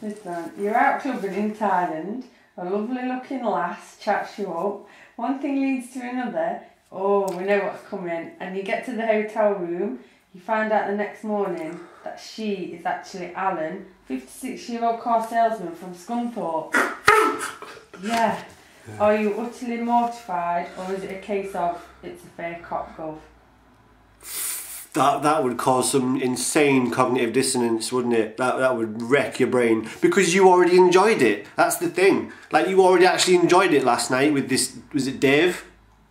Listen, you're out clubbing in Thailand, a lovely looking lass chats you up, one thing leads to another, oh, we know what's coming, and you get to the hotel room, you find out the next morning that she is actually Alan, 56-year-old car salesman from Scunthorpe. Yeah. Are you utterly mortified, or is it a case of it's a fair cop gov? That would cause some insane cognitive dissonance, wouldn't it? That would wreck your brain because you already enjoyed it. That's the thing. Like, you already actually enjoyed it last night with this. Was it Dave?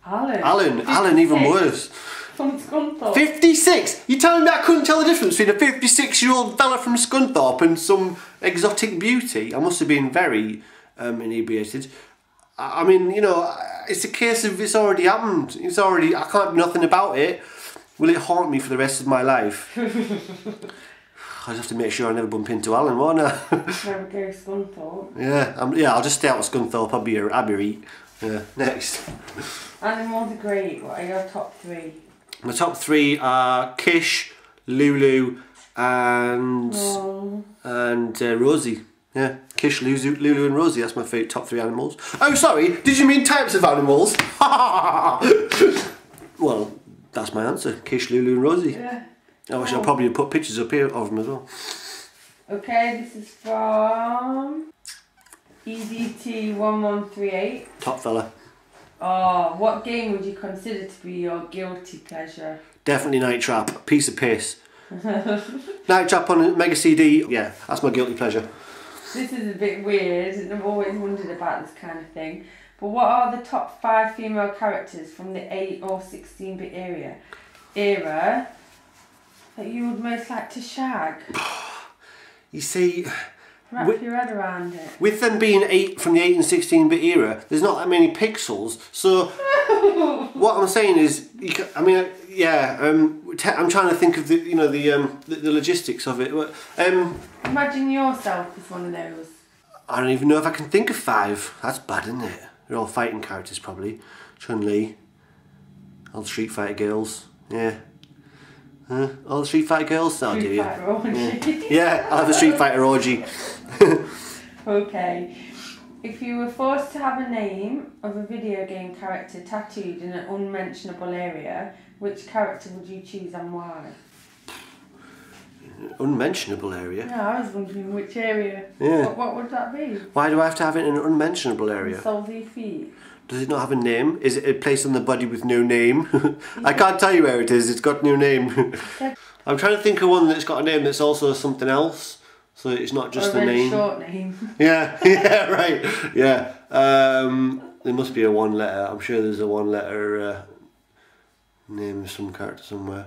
Alan, even worse. From Scunthorpe. 56. You telling me I couldn't tell the difference between a 56-year-old fella from Scunthorpe and some exotic beauty? I must have been very inebriated. I mean, you know, it's a case of it's already happened. It's already. I can't do nothing about it. Will it haunt me for the rest of my life? I just have to make sure I never bump into Alan, won't I? Never go to Scunthorpe. Yeah, I'll just stay out of Scunthorpe. I'll be a Yeah, next. Animals are great. What are your top 3? My top 3 are Kish, Lulu, and Rosie. Yeah, Kish, Lulu and Rosie. That's my favourite top 3 animals. Oh, sorry. Did you mean types of animals? Well, that's my answer. Kish, Lulu and Rosie. Yeah. I wish I'd probably put pictures up here of them as well. Okay, this is from EDT1138. Top fella. Oh, what game would you consider to be your guilty pleasure? Definitely Night Trap. Piece of piss. Night Trap on Mega CD. Yeah, that's my guilty pleasure. This is a bit weird, and I've always wondered about this kind of thing. But what are the top 5 female characters from the 8 or 16-bit era that you would most like to shag? You see, wrap your head around it. With them being from the 8 and 16-bit era, there's not that many pixels. So what I'm saying is, I'm trying to think of the logistics of it. Imagine yourself as one of those. I don't even know if I can think of 5. That's bad, isn't it? They're all fighting characters probably. Chun-Li, all the Street Fighter girls. Yeah. All the Street Fighter girls, that'll do you. Yeah, I'll have a Street Fighter orgy. Okay. If you were forced to have a name of a video game character tattooed in an unmentionable area, which character would you choose and why? Unmentionable area? Yeah, I was wondering which area. Yeah. What would that be? Why do I have to have it in an unmentionable area? Soles of your feet. Does it not have a name? Is it a place on the body with no name? I can't tell you where it is, it's got no name. I'm trying to think of one that's got a name that's also something else. So it's not just the name. Short name. Yeah, right. Yeah. There must be a 1 letter. I'm sure there's a 1 letter name of some character somewhere.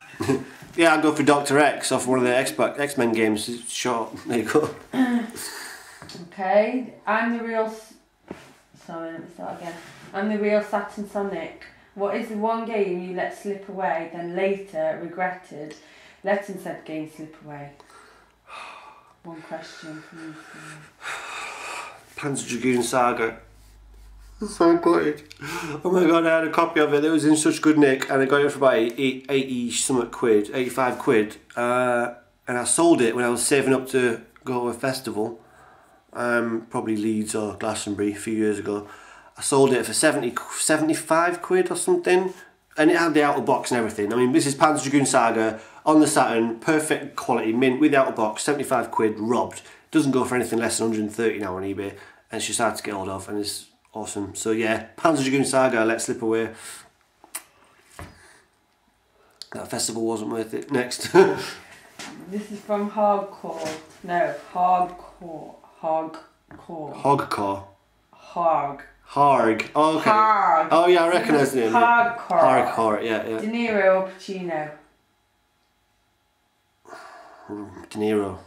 Yeah, I'll go for Dr. X off one of the X-Men games. It's short. There you go. Okay. I'm the real Saturn Sonic. What is the one game you let slip away, then later regretted? Letting said game slip away. One question for you. Panzer Dragoon Saga. So good. Oh my god, I had a copy of it. It was in such good nick, and I got it for about 80 something quid, 85 quid. And I sold it when I was saving up to go to a festival, probably Leeds or Glastonbury a few years ago. I sold it for 75 quid or something, and it had the outer box and everything. I mean, this is Panzer Dragoon Saga on the Saturn, perfect quality, mint with the outer box, 75 quid, robbed. Doesn't go for anything less than 130 now on eBay, and it's just hard to get hold of, and it's awesome. So yeah, Panzer Dragoon Saga, let slip away. That festival wasn't worth it. Next. This is from Hardcore. No, Hardcore. Hogcore. Harg. Oh, okay. Harg. Oh yeah, I recognise the name. Hardcore. Yeah. De Niro or Pacino? De Niro.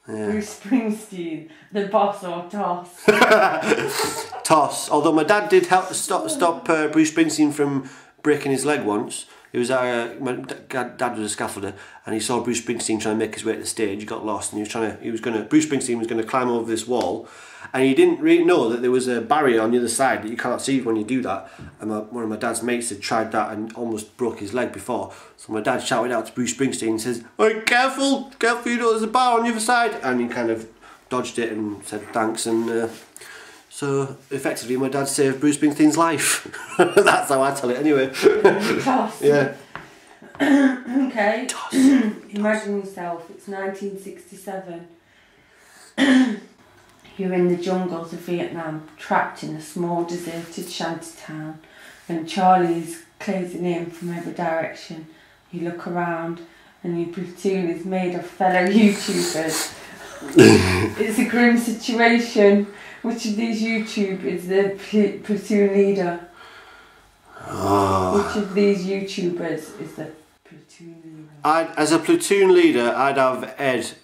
Yeah. Bruce Springsteen, the boss or Toss? Toss. Although my dad did help stop Bruce Springsteen from breaking his leg once. He was my dad was a scaffolder, and he saw Bruce Springsteen trying to make his way to the stage. He got lost, and Bruce Springsteen was going to climb over this wall, and he didn't really know that there was a barrier on the other side that you can't see when you do that. And one of my dad's mates had tried that and almost broke his leg before. So my dad shouted out to Bruce Springsteen and says, "Oi, careful, you know there's a bar on the other side." And he kind of dodged it and said thanks, and so effectively my dad saved Bruce Springsteen's life. That's how I tell it anyway. Toss. Yeah. Okay. Imagine yourself, it's 1967. You're in the jungles of Vietnam, trapped in a small deserted shanty town, and Charlie's closing in from every direction. You look around and your platoon is made of fellow YouTubers. It's a grim situation. Which of these YouTubers is the platoon leader? Which of these YouTubers is the platoon leader? As a platoon leader, I'd have Ed.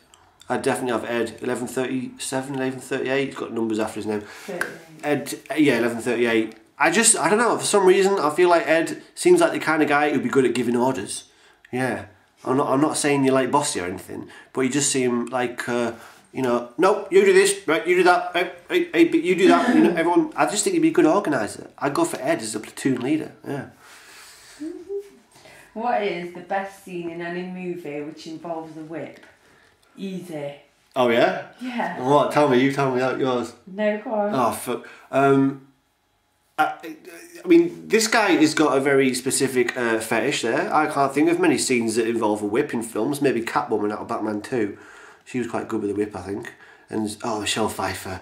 I'd definitely have Ed. 1137, 1138. He's got numbers after his name. 38. Ed, yeah, 1138. I don't know, for some reason I feel like Ed seems like the kind of guy who'd be good at giving orders. Yeah. I'm not saying you're like bossy or anything, but you just seem like, you know, nope, you do this, right, you do that, hey, but you do that, you know, everyone. I just think you'd be a good organiser. I'd go for Ed as a platoon leader, yeah. What is the best scene in any movie which involves a whip? Easy. Oh yeah? Yeah. What? Tell me, you tell me yours. No, go on. Oh fuck. I mean, this guy has got a very specific fetish there. I can't think of many scenes that involve a whip in films. Maybe Catwoman out of Batman 2. She was quite good with a whip, I think. And, Michelle Pfeiffer.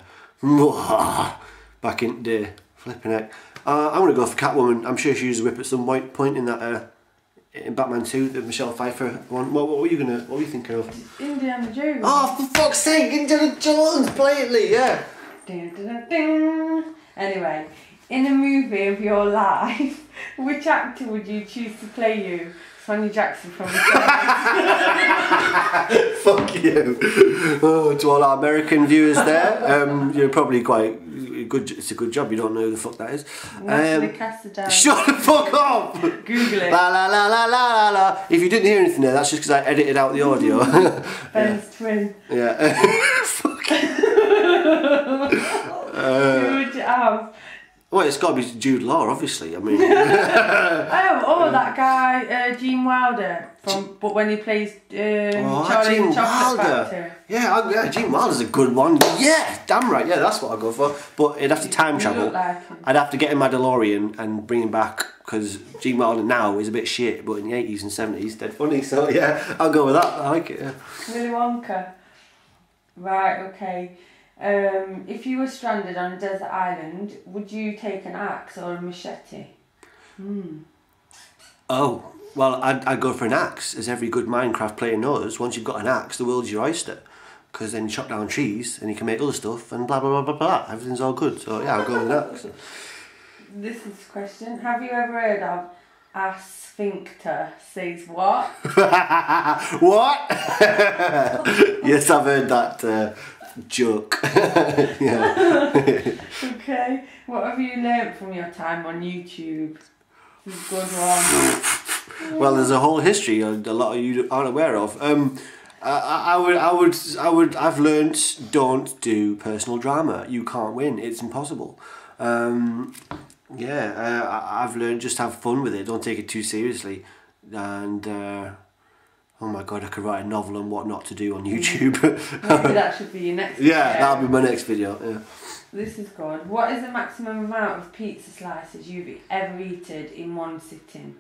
Back in the day. Flipping heck. I'm going to go for Catwoman. I'm sure she used a whip at some point in that... in Batman 2, the Michelle Pfeiffer one. What were you thinking of? Indiana Jones. Oh, for fuck's sake, Indiana Jones, blatantly, yeah. Dun, dun, dun, dun. Anyway, in a movie of your life, which actor would you choose to play you? Sonia Jackson from the Fuck you. Oh, to all our American viewers there, you're probably quite good. It's a good job you don't know who the fuck that is. Shut the fuck up! Google it. La la la la la la. If you didn't hear anything there, that's just because I edited out the audio. Ben's twin. Yeah. Fuck. Who would you have? Well, it's got to be Jude Law, obviously. I mean. That guy, Gene Wilder, but when he plays Charlie in the Chocolate Factory. Yeah, Gene Wilder's a good one. Yeah, damn right. Yeah, that's what I'd go for. But it'd have to time travel. I'd have to get in my DeLorean and bring him back, because Gene Wilder now is a bit shit, but in the 80s and 70s, dead funny. So yeah, I'll go with that. I like it. Yeah. Willy Wonka. Right. Okay. If you were stranded on a desert island, would you take an axe or a machete? Oh, well, I'd go for an axe, as every good Minecraft player knows. Once you've got an axe, the world's your oyster. Because then you chop down trees and you can make other stuff and blah, blah, blah, blah, blah. Everything's all good. So, yeah, I'll go with an axe. This is a question. Have you ever heard of a sphincter says what? What? Yes, I've heard that joke. Yeah. Okay. What have you learnt from your time on YouTube? Good one. Well, there's a whole history a lot of you aren't aware of. I've learnt, don't do personal drama. You can't win. It's impossible. I've learned just have fun with it. Don't take it too seriously. And oh my god, I could write a novel on what not to do on YouTube. Maybe that should be your next video. Yeah, that'll be my next video. Yeah. This is good. What is the maximum amount of pizza slices you've ever eaten in one sitting?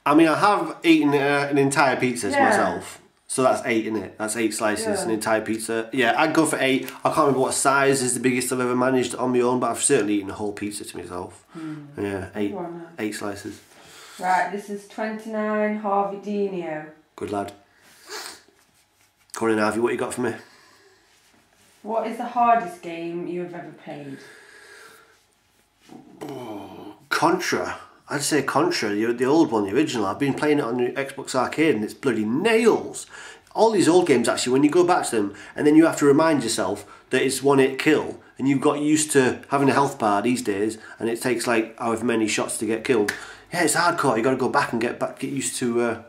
I mean, I have eaten an entire pizza myself. So that's 8, isn't it? That's 8 slices, an entire pizza. Yeah, I'd go for 8. I can't remember what size is the biggest I've ever managed on my own, but I've certainly eaten a whole pizza to myself. Yeah, 8 slices. Right, this is 29 Harvey Dino. Good lad. Come on in, Harvey, what you got for me? What is the hardest game you have ever played? Contra. I'd say Contra, the old one, the original. I've been playing it on the Xbox Arcade and it's bloody nails. All these old games, actually, when you go back to them, and then you have to remind yourself that it's one-hit kill, and you've got used to having a health bar these days, and it takes like however many shots to get killed. Yeah, it's hardcore. You got to go back and get used to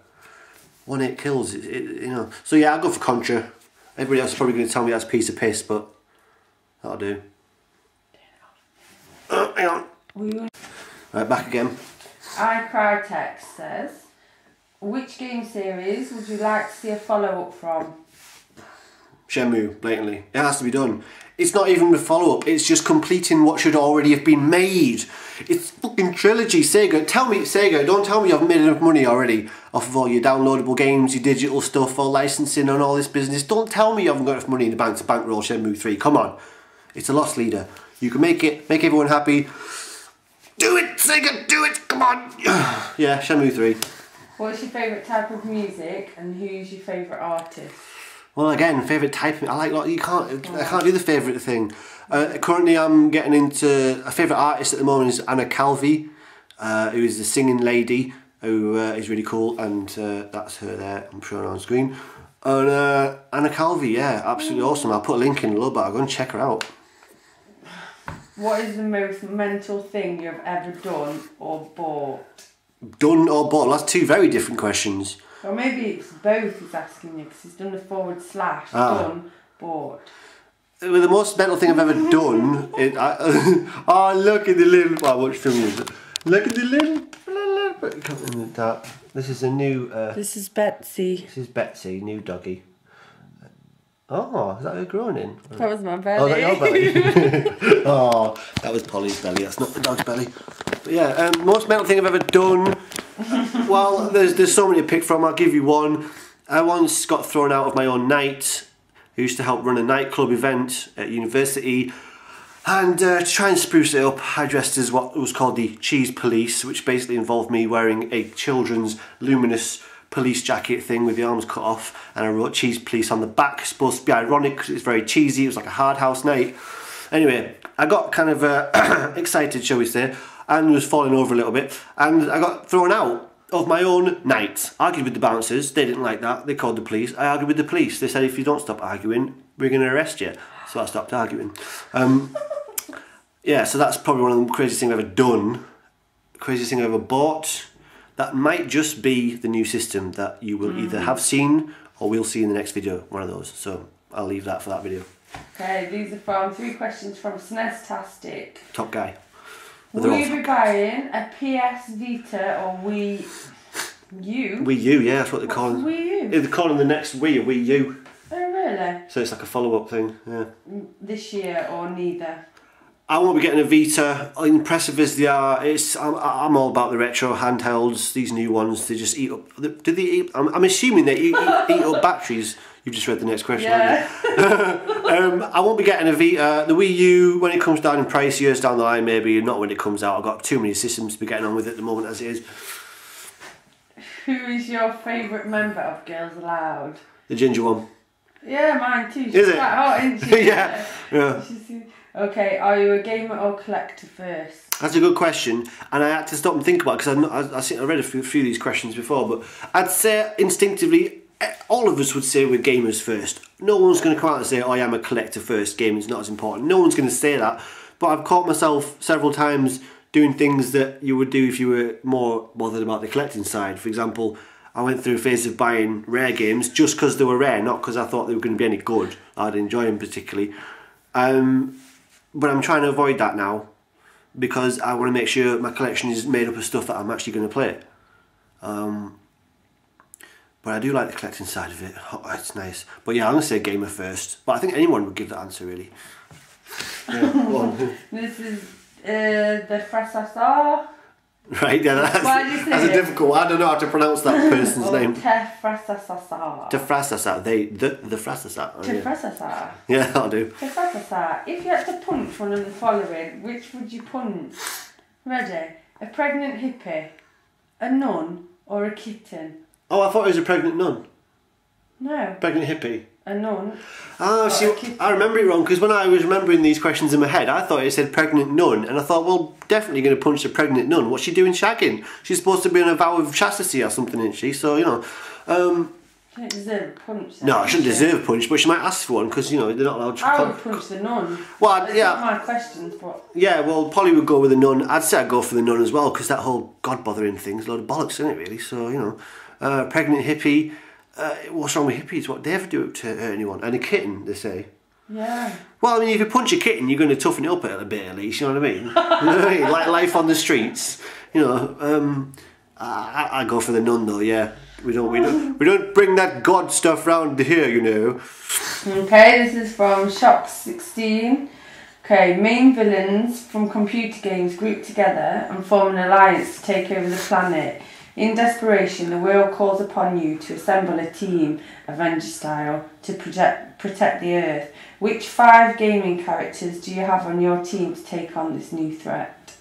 one-hit kills. You know. So yeah, I'll go for Contra. Everybody else is probably going to tell me that's a piece of piss, but that'll do. Hang on. Right, back again. iCrytex says, which game series would you like to see a follow-up from? Shenmue, blatantly. It has to be done. It's not even the follow-up, it's just completing what should already have been made. It's fucking trilogy, Sega. Sega, don't tell me you haven't made enough money already off of all your downloadable games, your digital stuff, all licensing and all this business. Don't tell me you haven't got enough money in the bank to bankroll Shenmue 3. Come on. It's a loss leader. You can make it, make everyone happy. Do it, Sega, do it, come on. Yeah, Shenmue 3. What's your favourite type of music and who's your favourite artist? Well, again, favourite type. I like. I can't do the favourite thing. Currently, I'm getting into a favourite artist at the moment is Anna Calvi, who is the singing lady who is really cool, and that's her there. I'm showing her on screen. And Anna Calvi, yeah, absolutely awesome. I'll put a link in a little bit. I'll go and check her out. What is the most mental thing you've ever done or bought? Done or bought? That's two very different questions. Or maybe it's both he's asking you, because he's done the / done, bought. Well, the most mental thing I've ever done... oh, look at the little... Well, which film is it? Look at the little... This is a new... This is Betsy. This is Betsy, new doggy. Oh, is that her groaning? That was my belly. Oh, is that your belly? Oh, that was Polly's belly, that's not the dog's belly. But yeah, most mental thing I've ever done... Well, there's so many to pick from. I'll give you one. I once got thrown out of my own night. I used to help run a nightclub event at university, and to try and spruce it up, I dressed as what was called the Cheese Police, which basically involved me wearing a children's luminous police jacket thing with the arms cut off, and I wrote Cheese Police on the back. It's supposed to be ironic because it's very cheesy. It was like a hard house night. Anyway, I got kind of excited, shall we say, and was falling over a little bit, and I got thrown out of my own night. Argued with the bouncers, they didn't like that, they called the police. I argued with the police, they said if you don't stop arguing, we're going to arrest you. So I stopped arguing. Yeah, so that's probably one of the craziest things I've ever done. Craziest thing I've ever bought. That might just be the new system that you will either have seen or will see in the next video, one of those. So I'll leave that for that video. Okay, these are from 3 questions from SNEStastic. Top guy. Will you be buying a PS Vita or Wii U? Wii U, yeah, that's what they're calling. Wii U? They're calling the next Wii a Wii U. Oh, really? So it's like a follow-up thing, yeah. This year or neither? I won't be getting a Vita. Impressive as they are, I'm all about the retro handhelds. These new ones, they just eat up. Do they eat? I'm assuming they eat up batteries. You've just read the next question, yeah. haven't you? I won't be getting a Vita. The Wii U, when it comes down in price, years down the line, maybe, not when it comes out. I've got too many systems to be getting on with at the moment as it is. Who is your favourite member of Girls Aloud? The ginger one. Yeah, mine too. She's is it? quite hot, isn't she? Yeah. Yeah. Okay, are you a gamer or collector first? That's a good question, and I had to stop and think about it because I read a few of these questions before, but I'd say instinctively, all of us would say we're gamers first. No one's going to come out and say, oh, I am a collector first, gaming's not as important. No one's going to say that, but I've caught myself several times doing things that you would do if you were more bothered about the collecting side. For example, I went through a phase of buying rare games just because they were rare, not because I thought they were going to be any good. I'd enjoy them particularly. But I'm trying to avoid that now because I want to make sure my collection is made up of stuff that I'm actually going to play. But I do like the collecting side of it. Oh, it's nice. But yeah, I'm going to say gamer first. But I think anyone would give that answer, really. Yeah, go on. This is the Frasasar. Right, yeah, that's a difficult one. I don't know how to pronounce that person's name. Tefrasasar. Tefrasasar. The Frasasar. Tefrasasar. Yeah, that'll do. Tefrasasar. If you had to punch one of the following, which would you punch? Ready? A pregnant hippie, a nun, or a kitten? Oh, I thought it was a pregnant nun. No. Pregnant hippie. A nun. Oh, see, I remember it wrong because when I was remembering these questions in my head, I thought it said pregnant nun, and I thought, well, definitely going to punch a pregnant nun. What's she doing shagging? She's supposed to be on a vow of chastity or something, isn't she? So, you know. She don't deserve a punch. No, I shouldn't deserve a punch, but she might ask for one because, you know, they're not allowed to. I would punch the nun. Well, That's yeah. not my questions, but. Yeah, well, Polly would go with the nun. I'd say I'd go for the nun as well because that whole God bothering thing's a load of bollocks, isn't it, really? So, you know, pregnant hippie. What's wrong with hippies? What they ever do to hurt anyone? And a kitten, they say. Yeah. Well, I mean, if you punch a kitten, you're going to toughen it up a little bit at least. You know what I mean? You know what I mean? Like life on the streets. You know. I go for the nun though. Yeah. We don't bring that God stuff round here, you know. Okay, this is from Shock 16. Okay, main villains from computer games group together and form an alliance to take over the planet. In desperation, the world calls upon you to assemble a team, Avenger style, to protect the Earth. Which 5 gaming characters do you have on your team to take on this new threat?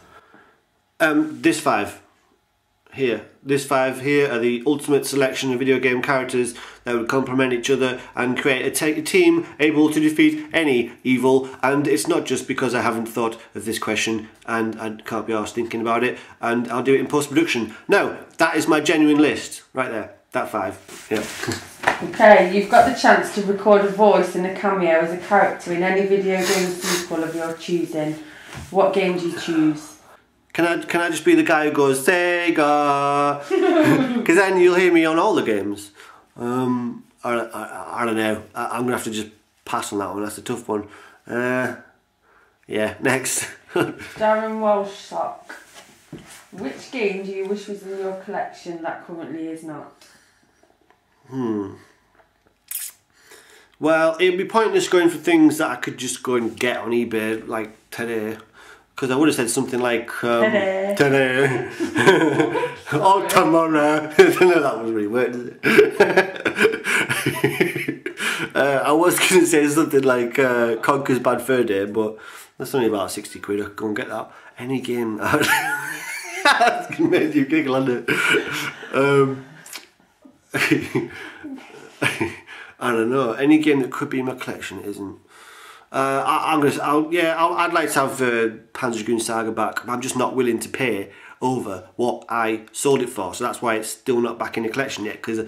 This 5 here. This 5 here are the ultimate selection of video game characters that would complement each other and create a team able to defeat any evil. And it's not just because I haven't thought of this question and I can't be arsed thinking about it, and I'll do it in post-production. No, that is my genuine list right there. That 5. Yeah. Okay, you've got the chance to record a voice and a cameo as a character in any video game sequel of your choosing. What game do you choose? Can I just be the guy who goes Sega? Because then you'll hear me on all the games. I don't know. I'm gonna have to just pass on that one. That's a tough one. Yeah. Next. Darren Walshsock. Which game do you wish was in your collection that currently is not? Well, it'd be pointless going for things that I could just go and get on eBay like today. Because I would have said something like today. Or tomorrow. No, that wasn't really worked, did it? I was going to say something like Conker's Bad Fur Day, but that's only about 60 quid. I could go and get that. Any game. That's going to make you giggle, hasn't it? I don't know. Any game that could be in my collection isn't. I'd like to have Panzer Dragoon Saga back, but I'm just not willing to pay over what I sold it for, so that's why it's still not back in the collection yet, because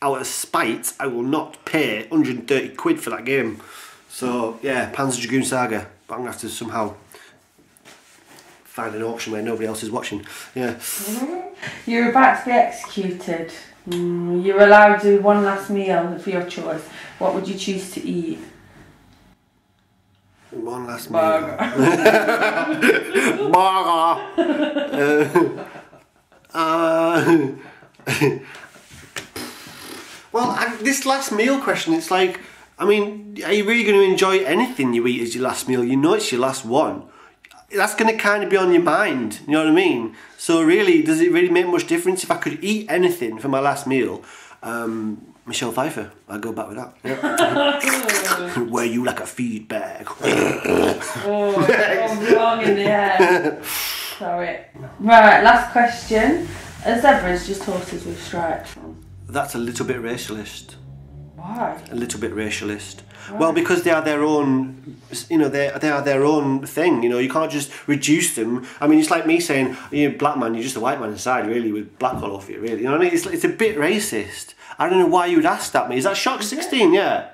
out of spite I will not pay 130 quid for that game. So yeah, Panzer Dragoon Saga, but I'm going to have to somehow find an auction where nobody else is watching. Yeah. You're about to be executed. You're allowed to do one last meal of your choice. What would you choose to eat? One last meal. Well, this last meal question, it's like, I mean, are you really going to enjoy anything you eat as your last meal? You know it's your last one. That's going to kind of be on your mind, you know what I mean? So really, does it really make much difference if I could eat anything for my last meal? Michelle Pfeiffer, I'd go back with that. Yep. Wear you like a feed bag. Wrong in the head. Sorry. Right, last question. Are zebras just horses with stripes on? That's a little bit racialist. Why? A little bit racialist. Why? Well, because they are their own, you know, they are their own thing, you know, you can't just reduce them. I mean, it's like me saying, you're a black man, you're just a white man inside, really, with black all over you, really. You know what I mean? It's a bit racist. I don't know why you would ask that me. Is that Shock 16? Yeah.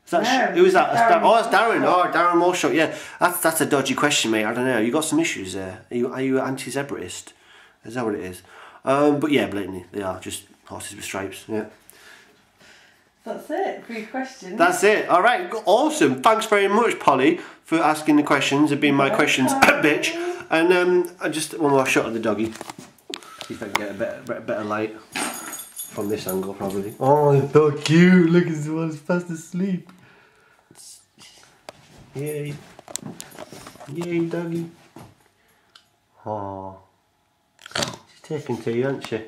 Is that who is that? That's Darren. Oh, Darren Walshsock. Yeah, that's a dodgy question, mate. I don't know. You got some issues there. Are you anti-zebraist? Is that what it is? But yeah, blatantly, they are just horses with stripes. Yeah. That's it. 3 questions. That's it. All right. Awesome. Thanks very much, Polly, for asking the questions and being my questions bitch. And I just one more shot of the doggy. See if I can get a better light. From this angle, probably. Oh, it's so cute. Look, it's the one's fast asleep. Yay. Yay, doggy. Oh. She's taking to you, isn't she?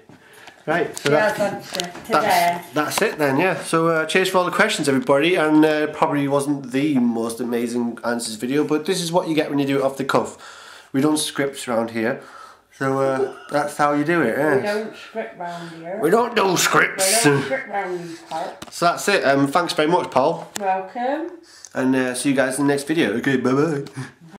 Right, so that's it then, yeah. So cheers for all the questions, everybody. And probably wasn't the most amazing answers video, but this is what you get when you do it off the cuff. We don't script around here. So that's how you do it, eh? We don't script round here. We don't do scripts. We don't script round these parts. So that's it. Thanks very much, Paul. Welcome. And see you guys in the next video. Okay, bye-bye.